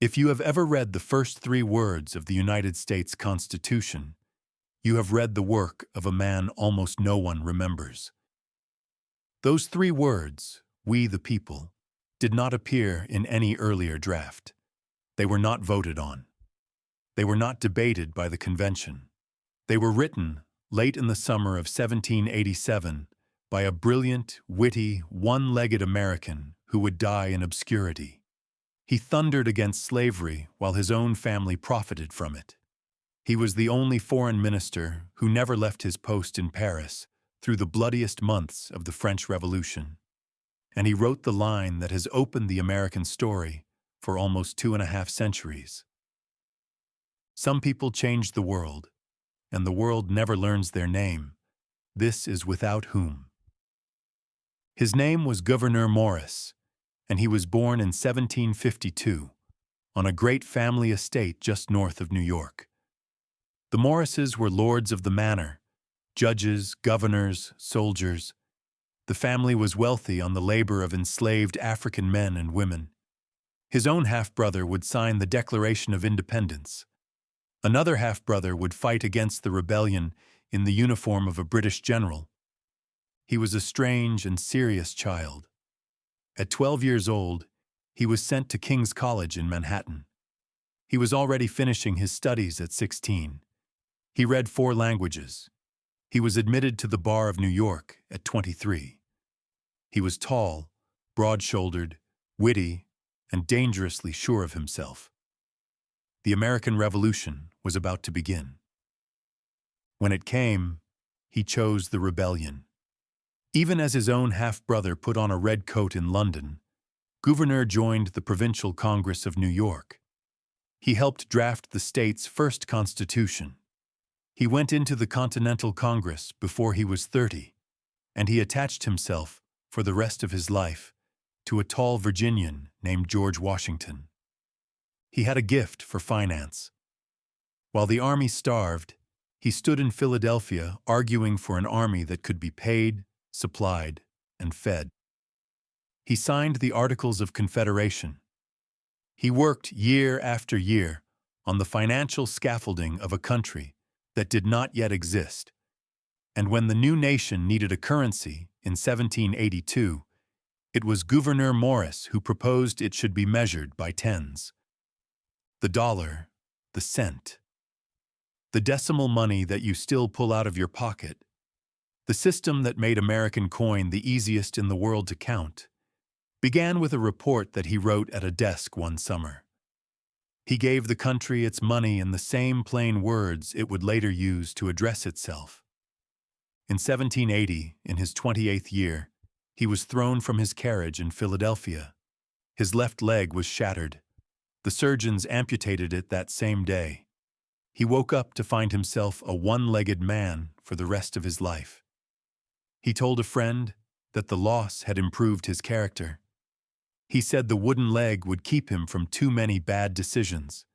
If you have ever read the first three words of the United States Constitution, you have read the work of a man almost no one remembers. Those three words, "We the people," did not appear in any earlier draft. They were not voted on. They were not debated by the convention. They were written late in the summer of 1787 by a brilliant, witty, one-legged American who would die in obscurity. He thundered against slavery while his own family profited from it. He was the only foreign minister who never left his post in Paris through the bloodiest months of the French Revolution. And he wrote the line that has opened the American story for almost 2.5 centuries. Some people change the world, and the world never learns their name. This is without whom. His name was Gouverneur Morris, and he was born in 1752 on a great family estate just north of New York. The Morrises were lords of the manor, judges, governors, soldiers. The family was wealthy on the labor of enslaved African men and women. His own half-brother would sign the Declaration of Independence. Another half-brother would fight against the rebellion in the uniform of a British general. He was a strange and serious child. At 12 years old, he was sent to King's College in Manhattan. He was already finishing his studies at 16. He read 4 languages. He was admitted to the bar of New York at 23. He was tall, broad-shouldered, witty, and dangerously sure of himself. The American Revolution was about to begin. When it came, he chose the rebellion. Even as his own half-brother put on a red coat in London, Gouverneur joined the Provincial Congress of New York. He helped draft the state's first constitution. He went into the Continental Congress before he was 30, and he attached himself, for the rest of his life, to a tall Virginian named George Washington. He had a gift for finance. While the army starved, he stood in Philadelphia arguing for an army that could be paid, supplied, and fed. He signed the Articles of Confederation. He worked year after year on the financial scaffolding of a country that did not yet exist. And when the new nation needed a currency in 1782, it was Gouverneur Morris who proposed it should be measured by tens. The dollar, the cent, the decimal money that you still pull out of your pocket, the system that made American coin the easiest in the world to count, began with a report that he wrote at a desk one summer. He gave the country its money in the same plain words it would later use to address itself. In 1780, in his 28th year, he was thrown from his carriage in Philadelphia. His left leg was shattered. The surgeons amputated it that same day. He woke up to find himself a one-legged man for the rest of his life. He told a friend that the loss had improved his character. He said the wooden leg would keep him from too many bad decisions.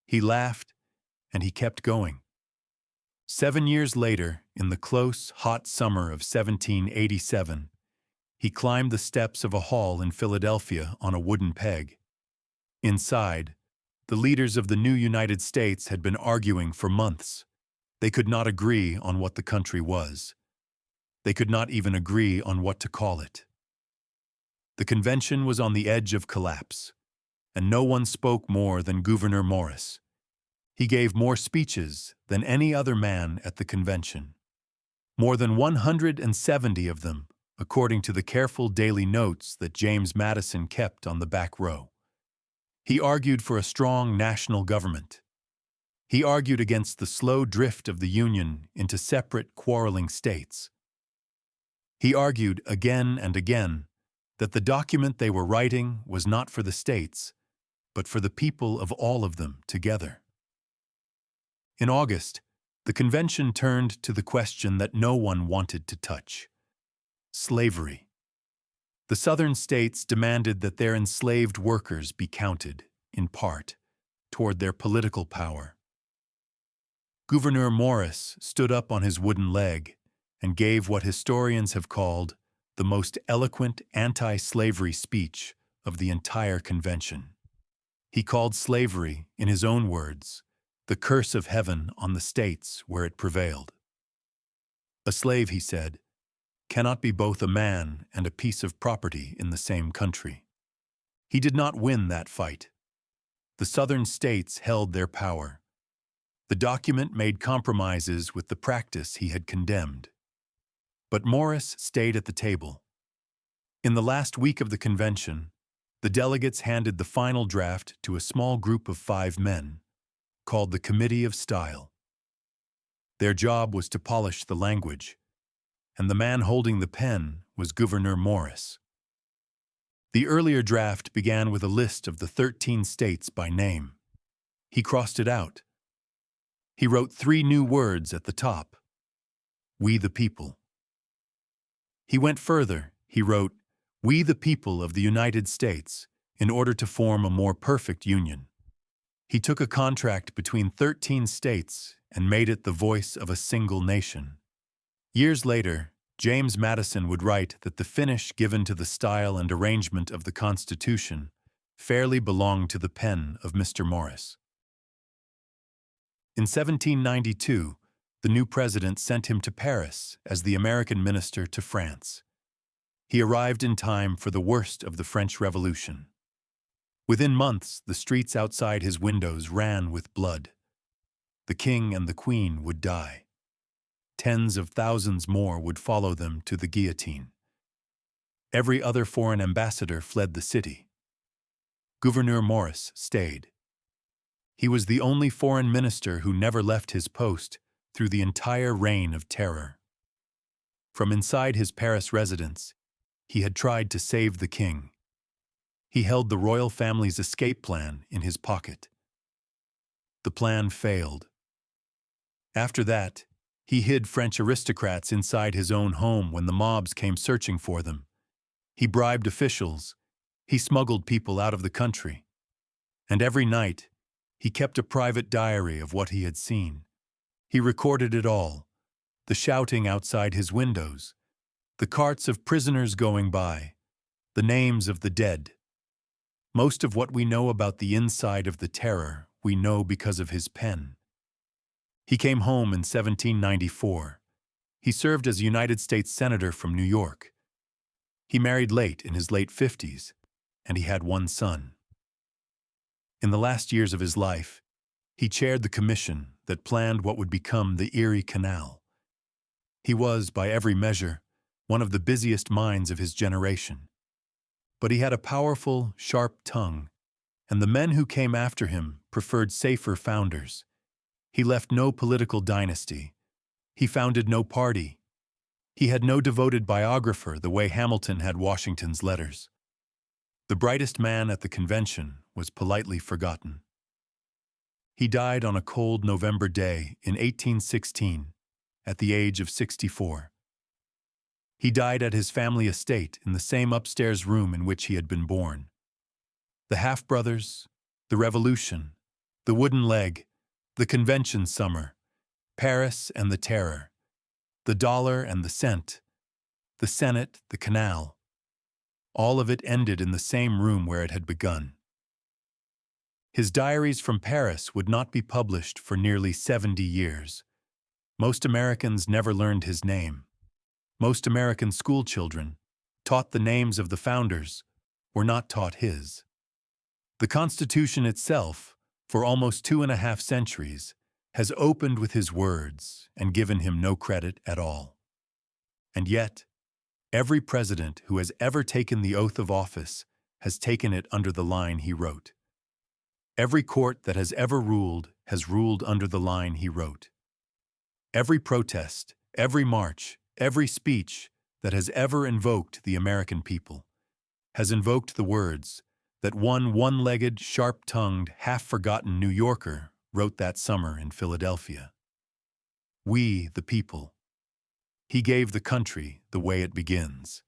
He laughed, and he kept going. 7 years later, in the close, hot summer of 1787, he climbed the steps of a hall in Philadelphia on a wooden peg. Inside, the leaders of the new United States had been arguing for months. They could not agree on what the country was. They could not even agree on what to call it. The convention was on the edge of collapse, and no one spoke more than Gouverneur Morris. He gave more speeches than any other man at the convention. More than 170 of them, according to the careful daily notes that James Madison kept on the back row. He argued for a strong national government. He argued against the slow drift of the Union into separate, quarreling states. He argued again and again that the document they were writing was not for the states, but for the people of all of them together. In August, the convention turned to the question that no one wanted to touch: slavery. The Southern states demanded that their enslaved workers be counted, in part, toward their political power. Gouverneur Morris stood up on his wooden leg and gave what historians have called the most eloquent anti-slavery speech of the entire convention. He called slavery, in his own words, the curse of heaven on the states where it prevailed. A slave, he said, cannot be both a man and a piece of property in the same country. He did not win that fight. The southern states held their power. The document made compromises with the practice he had condemned. But Morris stayed at the table. In the last week of the convention, the delegates handed the final draft to a small group of 5 men, called the Committee of Style. Their job was to polish the language, and the man holding the pen was Gouverneur Morris. The earlier draft began with a list of the 13 states by name. He crossed it out. He wrote 3 new words at the top: "We the people." He went further. He wrote, "We the people of the United States," in order to form a more perfect union. He took a contract between 13 states and made it the voice of a single nation. Years later, James Madison would write that the finish given to the style and arrangement of the Constitution fairly belonged to the pen of Mr. Morris. In 1792, the new president sent him to Paris as the American minister to France. He arrived in time for the worst of the French Revolution. Within months, the streets outside his windows ran with blood. The king and the queen would die. Tens of thousands more would follow them to the guillotine. Every other foreign ambassador fled the city. Gouverneur Morris stayed. He was the only foreign minister who never left his post through the entire reign of terror. From inside his Paris residence, he had tried to save the king. He held the royal family's escape plan in his pocket. The plan failed. After that, he hid French aristocrats inside his own home when the mobs came searching for them. He bribed officials. He smuggled people out of the country. And every night, he kept a private diary of what he had seen. He recorded it all: the shouting outside his windows, the carts of prisoners going by, the names of the dead. Most of what we know about the inside of the terror, we know because of his pen. He came home in 1794. He served as a United States Senator from New York. He married late in his late 50s, and he had 1 son. In the last years of his life, he chaired the commission that planned what would become the Erie Canal. He was, by every measure, one of the busiest minds of his generation. But he had a powerful, sharp tongue, and the men who came after him preferred safer founders. He left no political dynasty. He founded no party. He had no devoted biographer the way Hamilton had Washington's letters. The brightest man at the convention was politely forgotten. He died on a cold November day in 1816, at the age of 64. He died at his family estate in the same upstairs room in which he had been born. The half-brothers, the Revolution, the wooden leg, the convention summer, Paris and the terror, the dollar and the cent, the Senate, the Canal. All of it ended in the same room where it had begun. His diaries from Paris would not be published for nearly 70 years. Most Americans never learned his name. Most American schoolchildren, taught the names of the founders, were not taught his. The Constitution itself, for almost 2.5 centuries, has opened with his words and given him no credit at all. And yet, every president who has ever taken the oath of office has taken it under the line he wrote. Every court that has ever ruled has ruled under the line he wrote. Every protest, every march, every speech that has ever invoked the American people has invoked the words that one one-legged, sharp-tongued, half-forgotten New Yorker wrote that summer in Philadelphia. We, the people. He gave the country the way it begins.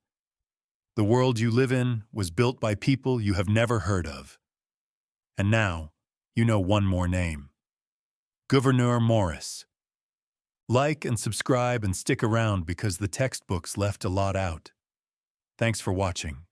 The world you live in was built by people you have never heard of. And now, you know one more name. Gouverneur Morris. Like and subscribe and stick around because the textbooks left a lot out. Thanks for watching.